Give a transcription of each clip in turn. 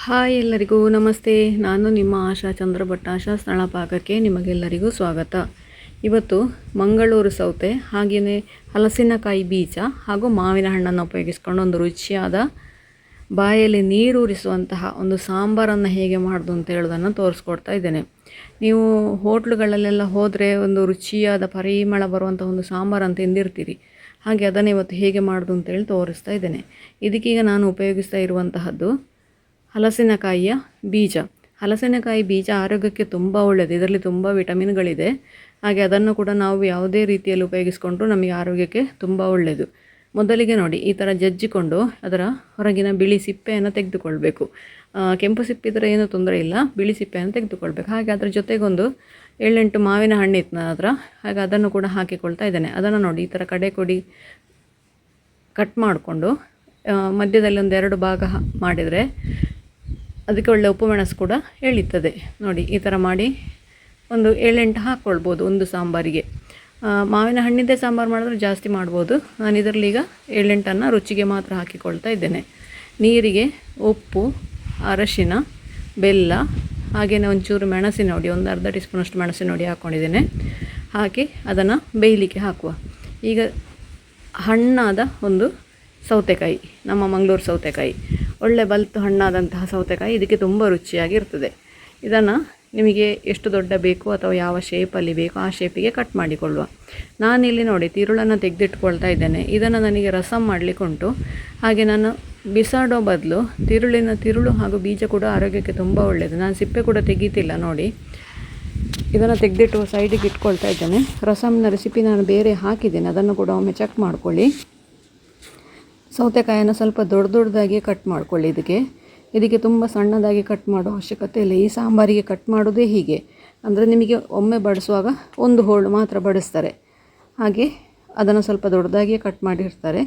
Hi ಎಲ್ಲರಿಗೂ ನಮಸ್ತೆ. ನಾನು ನಿಮ್ಮ ಆಶಾ ಚಂದ್ರಭಟ್. ಆಶಾ ಸ್ಥಳಪಾಕಕ್ಕೆ ನಿಮಗೆಲ್ಲರಿಗೂ ಸ್ವಾಗತ. ಇವತ್ತು ಮಂಗಳೂರು ಸೌತೆ ಹಾಗೆಯೇ ಹಲಸಿನಕಾಯಿ ಬೀಜ ಹಾಗೂ ಮಾವಿನ ಹಣ್ಣನ್ನು ಉಪಯೋಗಿಸ್ಕೊಂಡು ಒಂದು ರುಚಿಯಾದ ಬಾಯಲ್ಲಿ ನೀರೂರಿಸುವಂತಹ ಒಂದು ಸಾಂಬಾರನ್ನು ಹೇಗೆ ಮಾಡೋದು ಅಂತ ಹೇಳೋದನ್ನು ತೋರಿಸ್ಕೊಡ್ತಾ ಇದ್ದೇನೆ. ನೀವು ಹೋಟ್ಲುಗಳಲ್ಲೆಲ್ಲ ಹೋದರೆ ಒಂದು ರುಚಿಯಾದ ಪರಿಮಳ ಬರುವಂಥ ಒಂದು ಸಾಂಬಾರನ್ನು ತಿಂದಿರ್ತೀರಿ. ಹಾಗೆ ಅದನ್ನು ಇವತ್ತು ಹೇಗೆ ಮಾಡೋದು ಅಂತೇಳಿ ತೋರಿಸ್ತಾ ಇದ್ದೇನೆ. ಇದಕ್ಕೀಗ ನಾನು ಉಪಯೋಗಿಸ್ತಾ ಇರುವಂತಹದ್ದು ಹಲಸಿನಕಾಯಿಯ ಬೀಜ. ಹಲಸಿನಕಾಯಿ ಬೀಜ ಆರೋಗ್ಯಕ್ಕೆ ತುಂಬ ಒಳ್ಳೆಯದು. ಇದರಲ್ಲಿ ತುಂಬ ವಿಟಮಿನ್ಗಳಿದೆ. ಹಾಗೆ ಅದನ್ನು ಕೂಡ ನಾವು ಯಾವುದೇ ರೀತಿಯಲ್ಲಿ ಉಪಯೋಗಿಸ್ಕೊಂಡ್ರೂ ನಮಗೆ ಆರೋಗ್ಯಕ್ಕೆ ತುಂಬ ಒಳ್ಳೆಯದು. ಮೊದಲಿಗೆ ನೋಡಿ, ಈ ಥರ ಜಜ್ಜಿಕೊಂಡು ಅದರ ಹೊರಗಿನ ಬಿಳಿ ಸಿಪ್ಪೆಯನ್ನು ತೆಗೆದುಕೊಳ್ಬೇಕು. ಕೆಂಪು ಸಿಪ್ಪಿದ್ರೆ ಏನೂ ತೊಂದರೆ ಇಲ್ಲ, ಬಿಳಿ ಸಿಪ್ಪೆಯನ್ನು ತೆಗೆದುಕೊಳ್ಬೇಕು. ಹಾಗೆ ಅದರ ಜೊತೆಗೊಂದು 7-8 ಮಾವಿನ ಹಣ್ಣಿತ್ತು ನನ್ನ ಹತ್ರ. ಹಾಗೆ ಅದನ್ನು ಕೂಡ ಹಾಕಿಕೊಳ್ತಾ ಇದ್ದೇನೆ. ಅದನ್ನು ನೋಡಿ, ಈ ಥರ ಕಡೆ ಕೊಡಿ ಕಟ್ ಮಾಡಿಕೊಂಡು ಮಧ್ಯದಲ್ಲಿ ಒಂದು 2 ಭಾಗ ಮಾಡಿದರೆ ಅದಕ್ಕೆ ಒಳ್ಳೆ ಉಪ್ಪು ಮೆಣಸು ಕೂಡ ಎಳೀತದೆ. ನೋಡಿ, ಈ ಥರ ಮಾಡಿ ಒಂದು 7-8 ಹಾಕ್ಕೊಳ್ಬೋದು ಒಂದು ಸಾಂಬಾರಿಗೆ. ಮಾವಿನ ಹಣ್ಣಿದ್ದೇ ಸಾಂಬಾರು ಮಾಡಿದ್ರೆ ಜಾಸ್ತಿ ಮಾಡ್ಬೋದು. ನಾನು ಇದರಲ್ಲಿ ಈಗ 7-8 ರುಚಿಗೆ ಮಾತ್ರ ಹಾಕಿಕೊಳ್ತಾ ಇದ್ದೇನೆ. ನೀರಿಗೆ ಉಪ್ಪು, ಅರಶಿನ, ಬೆಲ್ಲ, ಹಾಗೆಯೇ ಒಂಚೂರು ಮೆಣಸಿನ ಹುಡಿ, ಒಂದು ಅರ್ಧ ಟೀ ಸ್ಪೂನಷ್ಟು ಮೆಣಸಿನ ಹುಡಿ ಹಾಕ್ಕೊಂಡಿದ್ದೇನೆ. ಹಾಕಿ ಅದನ್ನು ಬೇಯಲಿಕ್ಕೆ ಹಾಕುವ. ಈಗ ಹಣ್ಣಾದ ಒಂದು ಸೌತೆಕಾಯಿ, ನಮ್ಮ ಮಂಗಳೂರು ಸೌತೆಕಾಯಿ, ಒಳ್ಳೆ ಬಲ್ತು ಹಣ್ಣಾದಂತಹ ಸೌತೆಕಾಯಿ, ಇದಕ್ಕೆ ತುಂಬ ರುಚಿಯಾಗಿರ್ತದೆ. ಇದನ್ನು ನಿಮಗೆ ಎಷ್ಟು ದೊಡ್ಡ ಬೇಕು ಅಥವಾ ಯಾವ ಶೇಪಲ್ಲಿ ಬೇಕು ಆ ಶೇಪಿಗೆ ಕಟ್ ಮಾಡಿಕೊಳ್ಳುವ. ನಾನಿಲ್ಲಿ ನೋಡಿ ತಿರುಳನ್ನು ತೆಗೆದಿಟ್ಕೊಳ್ತಾ ಇದ್ದೇನೆ. ಇದನ್ನು ನನಗೆ ರಸಮ್ ಮಾಡಲಿಕ್ಕೆ ಉಂಟು. ಹಾಗೆ ನಾನು ಬಿಸಾಡೋ ಬದಲು ತಿರುಳು ಹಾಗೂ ಬೀಜ ಕೂಡ ಆರೋಗ್ಯಕ್ಕೆ ತುಂಬ ಒಳ್ಳೆಯದು. ನಾನು ಸಿಪ್ಪೆ ಕೂಡ ತೆಗೀತಿಲ್ಲ ನೋಡಿ. ಇದನ್ನು ತೆಗೆದಿಟ್ಟು ಸೈಡಿಗೆ ಇಟ್ಕೊಳ್ತಾ ಇದ್ದೇನೆ. ರಸಮ್ನ ರೆಸಿಪಿ ನಾನು ಬೇರೆ ಹಾಕಿದ್ದೇನೆ, ಅದನ್ನು ಕೂಡ ಒಮ್ಮೆ ಚೆಕ್ ಮಾಡ್ಕೊಳ್ಳಿ. ಸೌತೆಕಾಯನ್ನು ಸ್ವಲ್ಪ ದೊಡ್ಡದಾಗಿ ಕಟ್ ಮಾಡ್ಕೊಳ್ಳಿ. ಇದಕ್ಕೆ ತುಂಬ ಸಣ್ಣದಾಗಿ ಕಟ್ ಮಾಡೋ ಅವಶ್ಯಕತೆ ಇಲ್ಲ. ಈ ಸಾಂಬಾರಿಗೆ ಕಟ್ ಮಾಡೋದೇ ಹೀಗೆ. ಅಂದರೆ ನಿಮಗೆ ಒಮ್ಮೆ ಬಡಿಸುವಾಗ ಒಂದು ಹೋಳು ಮಾತ್ರ ಬಡಿಸ್ತಾರೆ. ಹಾಗೆ ಅದನ್ನು ಸ್ವಲ್ಪ ದೊಡ್ಡದಾಗಿ ಕಟ್ ಮಾಡಿರ್ತಾರೆ.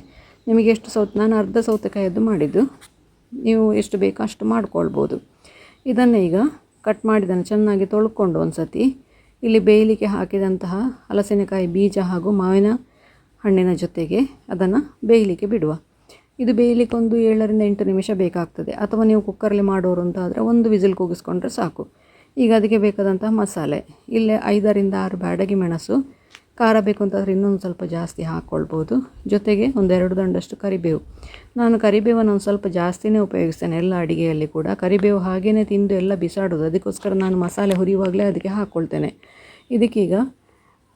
ನಿಮಗೆ ಎಷ್ಟು ನಾನು ಅರ್ಧ ಸೌತೆಕಾಯಿಯದ್ದು ಮಾಡಿದ್ದು, ನೀವು ಎಷ್ಟು ಬೇಕೋ ಅಷ್ಟು ಮಾಡ್ಕೊಳ್ಬೋದು. ಇದನ್ನು ಈಗ ಕಟ್ ಮಾಡಿದ್ದನ್ನು ಚೆನ್ನಾಗಿ ತೊಳ್ಕೊಂಡು ಒಂದು ಸತಿ ಇಲ್ಲಿ ಬೇಯಲಿಕ್ಕೆ ಹಾಕಿದಂತಹ ಹಲಸಿನಕಾಯಿ ಬೀಜ ಹಾಗೂ ಮಾವಿನ ಹಣ್ಣಿನ ಜೊತೆಗೆ ಅದನ್ನು ಬೇಯಲಿಕ್ಕೆ ಬಿಡುವ. ಇದು ಬೇಯಲಿಕ್ಕೆ ಒಂದು 7-8 ನಿಮಿಷ ಬೇಕಾಗ್ತದೆ. ಅಥವಾ ನೀವು ಕುಕ್ಕರಲ್ಲಿ ಮಾಡೋರು ಅಂತ ಆದರೆ 1 ವಿಸಿಲ್ ಕೂಗಿಸ್ಕೊಂಡ್ರೆ ಸಾಕು. ಈಗ ಅದಕ್ಕೆ ಬೇಕಾದಂತಹ ಮಸಾಲೆ, ಇಲ್ಲೇ 5-6 ಬ್ಯಾಡಗಿ ಮೆಣಸು, ಖಾರ ಬೇಕು ಅಂತಂದರೆ ಇನ್ನೊಂದು ಸ್ವಲ್ಪ ಜಾಸ್ತಿ ಹಾಕ್ಕೊಳ್ಬೋದು. ಜೊತೆಗೆ ಒಂದು 2 ದಂಡಷ್ಟು ಕರಿಬೇವು. ನಾನು ಕರಿಬೇವನ್ನು ಒಂದು ಸ್ವಲ್ಪ ಜಾಸ್ತಿನೇ ಉಪಯೋಗಿಸ್ತೇನೆ ಎಲ್ಲ ಅಡುಗೆಯಲ್ಲಿ ಕೂಡ. ಕರಿಬೇವು ಹಾಗೇ ತಿಂದು ಎಲ್ಲ ಬಿಸಾಡೋದು, ಅದಕ್ಕೋಸ್ಕರ ನಾನು ಮಸಾಲೆ ಹುರಿಯುವಾಗಲೇ ಅದಕ್ಕೆ ಹಾಕ್ಕೊಳ್ತೇನೆ. ಇದಕ್ಕೀಗ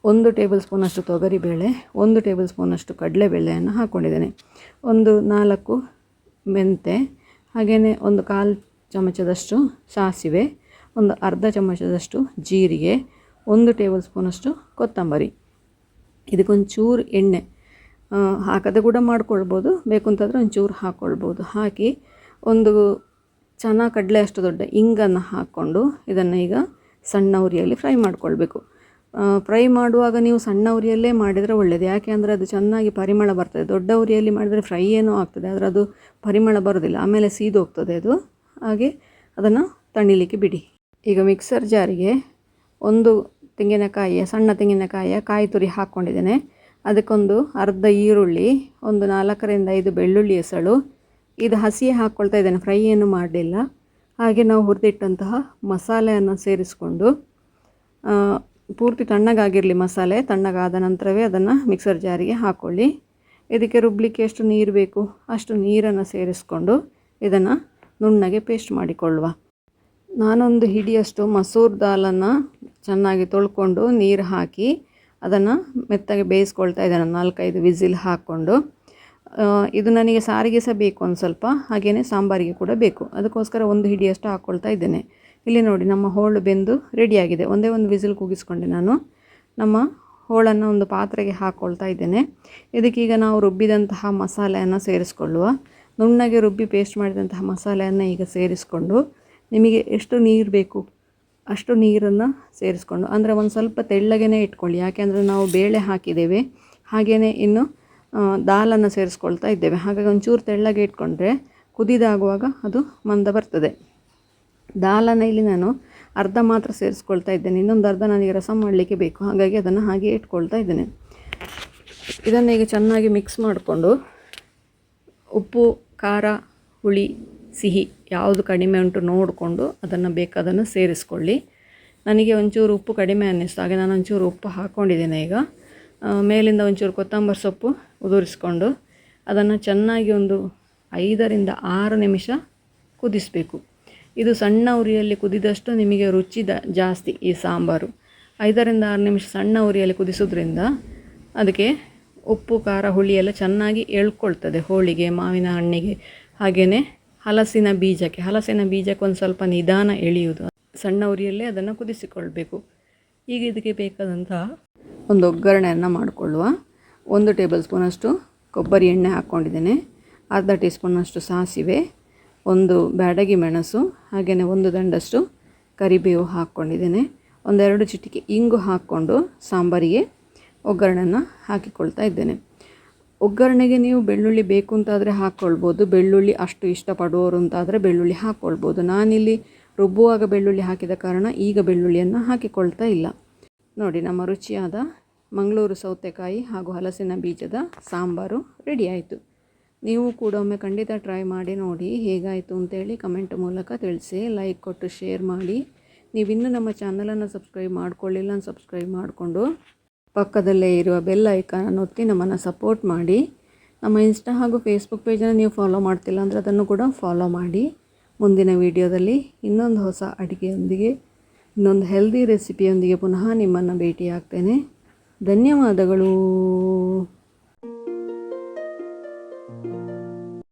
1 ಟೇಬಲ್ ಸ್ಪೂನಷ್ಟು ತೊಗರಿಬೇಳೆ, 1 ಟೇಬಲ್ ಸ್ಪೂನಷ್ಟು ಕಡಲೆಬೇಳೆಯನ್ನು ಹಾಕ್ಕೊಂಡಿದ್ದೇನೆ. ಒಂದು 4 ಮೆಂತೆ, ಹಾಗೆಯೇ ಒಂದು 1/4 ಚಮಚದಷ್ಟು ಸಾಸಿವೆ, ಒಂದು ಅರ್ಧ ಚಮಚದಷ್ಟು ಜೀರಿಗೆ, 1 ಟೇಬಲ್ ಸ್ಪೂನಷ್ಟು ಕೊತ್ತಂಬರಿ. ಇದಕ್ಕೊಂಚೂರು ಎಣ್ಣೆ ಹಾಕದೆ ಕೂಡ ಮಾಡ್ಕೊಳ್ಬೋದು, ಬೇಕು ಅಂತಂದರೆ ಒಂಚೂರು ಹಾಕ್ಕೊಳ್ಬೋದು. ಹಾಕಿ ಒಂದು ಚೆನ್ನಾಗಿ ಕಡಲೆ ಅಷ್ಟು ದೊಡ್ಡ ಇಂಗನ್ನು ಹಾಕ್ಕೊಂಡು ಇದನ್ನು ಈಗ ಸಣ್ಣ ಉರಿಯಲ್ಲಿ ಫ್ರೈ ಮಾಡ್ಕೊಳ್ಬೇಕು. ಫ್ರೈ ಮಾಡುವಾಗ ನೀವು ಸಣ್ಣ ಉರಿಯಲ್ಲೇ ಮಾಡಿದರೆ ಒಳ್ಳೆಯದು. ಯಾಕೆ ಅಂದರೆ ಅದು ಚೆನ್ನಾಗಿ ಪರಿಮಳ ಬರ್ತದೆ. ದೊಡ್ಡ ಉರಿಯಲ್ಲಿ ಮಾಡಿದರೆ ಫ್ರೈ ಏನೋ ಆಗ್ತದೆ, ಆದರೆ ಅದು ಪರಿಮಳ ಬರೋದಿಲ್ಲ, ಆಮೇಲೆ ಸೀದೋಗ್ತದೆ ಅದು. ಹಾಗೆ ಅದನ್ನು ತಣಿಲಿಕ್ಕೆ ಬಿಡಿ. ಈಗ ಮಿಕ್ಸರ್ ಜಾರಿಗೆ 1 ತೆಂಗಿನಕಾಯಿಯ ಸಣ್ಣ ತೆಂಗಿನಕಾಯಿಯ ಕಾಯಿ ತುರಿ ಹಾಕ್ಕೊಂಡಿದ್ದೇನೆ. ಅದಕ್ಕೊಂದು ಅರ್ಧ ಈರುಳ್ಳಿ, ಒಂದು 4-5 ಬೆಳ್ಳುಳ್ಳಿ ಎಸಳು, ಇದು ಹಸಿಯೇ ಹಾಕ್ಕೊಳ್ತಾ ಇದ್ದೇನೆ, ಫ್ರೈ ಏನು ಮಾಡಲಿಲ್ಲ. ಹಾಗೆ ನಾವು ಹುರಿದಿಟ್ಟಂತಹ ಮಸಾಲೆಯನ್ನು ಸೇರಿಸ್ಕೊಂಡು ಪೂರ್ತಿ ತಣ್ಣಗಾಗಿರಲಿ ಮಸಾಲೆ. ತಣ್ಣಗಾದ ನಂತರವೇ ಅದನ್ನು ಮಿಕ್ಸರ್ ಜಾರಿಗೆ ಹಾಕ್ಕೊಳ್ಳಿ. ಇದಕ್ಕೆ ರುಬ್ಬಲಿಕ್ಕೆ ಎಷ್ಟು ನೀರು ಬೇಕು ಅಷ್ಟು ನೀರನ್ನು ಸೇರಿಸ್ಕೊಂಡು ಇದನ್ನು ನುಣ್ಣಗೆ ಪೇಸ್ಟ್ ಮಾಡಿಕೊಳ್ಳುವ. ನಾನೊಂದು ಹಿಡಿಯಷ್ಟು ಮಸೂರ್ ದಾಲನ್ನು ಚೆನ್ನಾಗಿ ತೊಳ್ಕೊಂಡು ನೀರು ಹಾಕಿ ಅದನ್ನು ಮೆತ್ತಗೆ ಬೇಯಿಸ್ಕೊಳ್ತಾ ಇದ್ದೇನೆ, 4-5 ವಿಸಿಲ್ ಹಾಕ್ಕೊಂಡು. ಇದು ನನಗೆ ಸಾರಿಗೆ ಸಹ ಬೇಕು ಒಂದು ಸ್ವಲ್ಪ, ಹಾಗೆಯೇ ಸಾಂಬಾರಿಗೆ ಕೂಡ ಬೇಕು. ಅದಕ್ಕೋಸ್ಕರ 1 ಹಿಡಿಯಷ್ಟು ಹಾಕ್ಕೊಳ್ತಾ ಇದ್ದೇನೆ. ಇಲ್ಲಿ ನೋಡಿ, ನಮ್ಮ ಹೋಳು ಬೆಂದು ರೆಡಿಯಾಗಿದೆ. ಒಂದೇ ಒಂದು ವಿಸಿಲ್ ಕೂಗಿಸ್ಕೊಂಡೆ ನಾನು. ನಮ್ಮ ಹೋಳನ್ನು ಒಂದು ಪಾತ್ರೆಗೆ ಹಾಕ್ಕೊಳ್ತಾ ಇದ್ದೇನೆ. ಇದಕ್ಕೀಗ ನಾವು ರುಬ್ಬಿದಂತಹ ಮಸಾಲೆಯನ್ನು ಸೇರಿಸ್ಕೊಳ್ಳುವ. ನುಣ್ಣಗೆ ರುಬ್ಬಿ ಪೇಸ್ಟ್ ಮಾಡಿದಂತಹ ಮಸಾಲೆಯನ್ನು ಈಗ ಸೇರಿಸ್ಕೊಂಡು ನಿಮಗೆ ಎಷ್ಟು ನೀರು ಬೇಕು ಅಷ್ಟು ನೀರನ್ನು ಸೇರಿಸ್ಕೊಂಡು, ಅಂದರೆ ಒಂದು ಸ್ವಲ್ಪ ತೆಳ್ಳಗೇ ಇಟ್ಕೊಳ್ಳಿ. ಯಾಕೆಂದರೆ ನಾವು ಬೇಳೆ ಹಾಕಿದ್ದೇವೆ, ಹಾಗೆಯೇ ಇನ್ನು ದಾಲನ್ನು ಸೇರಿಸ್ಕೊಳ್ತಾ ಇದ್ದೇವೆ. ಹಾಗಾಗಿ ಒಂಚೂರು ತೆಳ್ಳಗೆ ಇಟ್ಕೊಂಡ್ರೆ ಕುದಿದಾಗುವಾಗ ಅದು ಮಂದ ಬರ್ತದೆ. ದಾಲನ್ನು ಇಲ್ಲಿ ನಾನು ಅರ್ಧ ಮಾತ್ರ ಸೇರಿಸ್ಕೊಳ್ತಾ ಇದ್ದೇನೆ, ಇನ್ನೊಂದು ಅರ್ಧ ನನಗೆ ರಸಮ್ ಮಾಡಲಿಕ್ಕೆ ಬೇಕು. ಹಾಗಾಗಿ ಅದನ್ನು ಹಾಗೆ ಇಟ್ಕೊಳ್ತಾ ಇದ್ದೇನೆ. ಇದನ್ನು ಈಗ ಚೆನ್ನಾಗಿ ಮಿಕ್ಸ್ ಮಾಡಿಕೊಂಡು ಉಪ್ಪು, ಖಾರ, ಹುಳಿ ಸಿಹಿ ಯಾವುದು ಕಡಿಮೆ ಉಂಟು ನೋಡಿಕೊಂಡು ಅದನ್ನು ಬೇಕಾದನ್ನು ಸೇರಿಸ್ಕೊಳ್ಳಿ. ನನಗೆ ಒಂಚೂರು ಉಪ್ಪು ಕಡಿಮೆ ಅನ್ನಿಸ್ತು, ಹಾಗೆ ನಾನು ಒಂಚೂರು ಉಪ್ಪು ಹಾಕ್ಕೊಂಡಿದ್ದೇನೆ. ಈಗ ಮೇಲಿಂದ ಒಂಚೂರು ಕೊತ್ತಂಬರಿ ಸೊಪ್ಪು ಉದುರಿಸ್ಕೊಂಡು ಅದನ್ನು ಚೆನ್ನಾಗಿ ಒಂದು 5ರಿಂದ 6 ನಿಮಿಷ ಕುದಿಸಬೇಕು. ಇದು ಸಣ್ಣ ಉರಿಯಲ್ಲಿ ಕುದಿದಷ್ಟು ನಿಮಗೆ ರುಚಿ ಜಾಸ್ತಿ ಈ ಸಾಂಬಾರು. 5ರಿಂದ 6 ನಿಮಿಷ ಸಣ್ಣ ಉರಿಯಲ್ಲಿ ಕುದಿಸೋದ್ರಿಂದ ಅದಕ್ಕೆ ಉಪ್ಪು ಖಾರ ಹುಳಿ ಎಲ್ಲ ಚೆನ್ನಾಗಿ ಎಳ್ಕೊಳ್ತದೆ. ಹೋಳಿಗೆ, ಮಾವಿನ ಹಣ್ಣಿಗೆ, ಹಾಗೆಯೇ ಹಲಸಿನ ಬೀಜಕ್ಕೆ ಒಂದು ಸ್ವಲ್ಪ ನಿಧಾನ ಎಳೆಯುವುದು. ಸಣ್ಣ ಉರಿಯಲ್ಲೇ ಅದನ್ನು ಕುದಿಸಿಕೊಳ್ಬೇಕು. ಈಗ ಇದಕ್ಕೆ ಬೇಕಾದಂತಹ ಒಂದು ಒಗ್ಗರಣೆಯನ್ನು ಮಾಡಿಕೊಳ್ಳುವ. 1 ಟೇಬಲ್ ಸ್ಪೂನಷ್ಟು ಕೊಬ್ಬರಿ ಎಣ್ಣೆ ಹಾಕ್ಕೊಂಡಿದ್ದೇನೆ, ಅರ್ಧ ಟೀ ಸ್ಪೂನಷ್ಟು ಸಾಸಿವೆ, 1 ಬ್ಯಾಡಗಿ ಮೆಣಸು, ಹಾಗೆಯೇ 1 ದಂಡಷ್ಟು ಕರಿಬೇವು ಹಾಕ್ಕೊಂಡಿದ್ದೇನೆ. 1-2 ಚಿಟಿಕೆ ಇಂಗು ಹಾಕ್ಕೊಂಡು ಸಾಂಬಾರಿಗೆ ಒಗ್ಗರಣೆಯನ್ನು ಹಾಕಿಕೊಳ್ತಾ ಇದ್ದೇನೆ. ಒಗ್ಗರಣೆಗೆ ನೀವು ಬೆಳ್ಳುಳ್ಳಿ ಬೇಕು ಅಂತಾದರೆ ಹಾಕ್ಕೊಳ್ಬೋದು, ಬೆಳ್ಳುಳ್ಳಿ ಅಷ್ಟು ಇಷ್ಟಪಡುವವರು ಅಂತಾದರೆ ಬೆಳ್ಳುಳ್ಳಿ ಹಾಕ್ಕೊಳ್ಬೋದು. ನಾನಿಲ್ಲಿ ರುಬ್ಬುವಾಗ ಬೆಳ್ಳುಳ್ಳಿ ಹಾಕಿದ ಕಾರಣ ಈಗ ಬೆಳ್ಳುಳ್ಳಿಯನ್ನು ಹಾಕಿಕೊಳ್ತಾ ಇಲ್ಲ. ನೋಡಿ, ನಮ್ಮ ರುಚಿಯಾದ ಮಂಗಳೂರು ಸೌತೆಕಾಯಿ ಹಾಗೂ ಹಲಸಿನ ಬೀಜದ ಸಾಂಬಾರು ರೆಡಿ ಆಯಿತು. ನೀವು ಕೂಡ ಒಮ್ಮೆ ಖಂಡಿತ ಟ್ರೈ ಮಾಡಿ ನೋಡಿ, ಹೇಗಾಯಿತು ಅಂತೇಳಿ ಕಮೆಂಟ್ ಮೂಲಕ ತಿಳಿಸಿ. ಲೈಕ್ ಕೊಟ್ಟು ಶೇರ್ ಮಾಡಿ. ನೀವಿನ್ನೂ ನಮ್ಮ ಚಾನಲನ್ನು ಸಬ್ಸ್ಕ್ರೈಬ್ ಮಾಡ್ಕೊಳ್ಳಿಲ್ಲ, ಸಬ್ಸ್ಕ್ರೈಬ್ ಮಾಡಿಕೊಂಡು ಪಕ್ಕದಲ್ಲೇ ಇರುವ ಬೆಲ್ ಐಕಾನನ್ನು ಒತ್ತಿ ನಮ್ಮನ್ನು ಸಪೋರ್ಟ್ ಮಾಡಿ. ನಮ್ಮ ಇನ್ಸ್ಟಾ ಹಾಗೂ ಫೇಸ್ಬುಕ್ ಪೇಜನ್ನು ನೀವು ಫಾಲೋ ಮಾಡ್ತಿಲ್ಲ ಅಂದರೆ ಅದನ್ನು ಕೂಡ ಫಾಲೋ ಮಾಡಿ. ಮುಂದಿನ ವಿಡಿಯೋದಲ್ಲಿ ಇನ್ನೊಂದು ಹೊಸ ಅಡುಗೆಯೊಂದಿಗೆ, ಇನ್ನೊಂದು ಹೆಲ್ದಿ ರೆಸಿಪಿಯೊಂದಿಗೆ ಪುನಃ ನಿಮ್ಮನ್ನು ಭೇಟಿಯಾಗ್ತೇನೆ. ಧನ್ಯವಾದಗಳು.